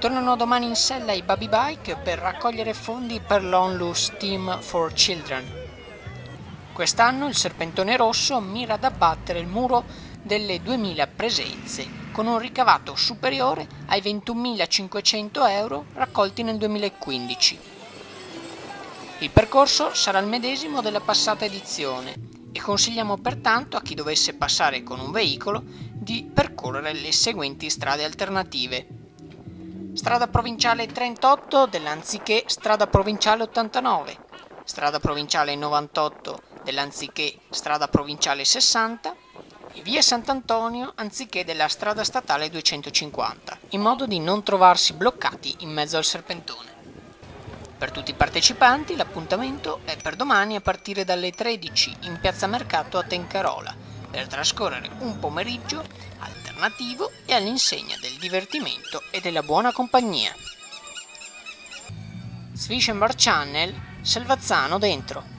Tornano domani in sella i Baby Bike per raccogliere fondi per l'Onlus Team for Children. Quest'anno il Serpentone Rosso mira ad abbattere il muro delle 2000 presenze, con un ricavato superiore ai 21.500 euro raccolti nel 2015. Il percorso sarà il medesimo della passata edizione e consigliamo pertanto a chi dovesse passare con un veicolo di percorrere le seguenti strade alternative. Strada provinciale 38 dell'anziché strada provinciale 89, strada provinciale 98 dell'anziché strada provinciale 60 e via Sant'Antonio anziché della strada statale 250, in modo di non trovarsi bloccati in mezzo al serpentone. Per tutti i partecipanti l'appuntamento è per domani a partire dalle 13 in Piazza Mercato a Tencarola, per trascorrere un pomeriggio alternativo e all'insegna del divertimento e della buona compagnia. Zwischenbar Channel, Selvazzano dentro.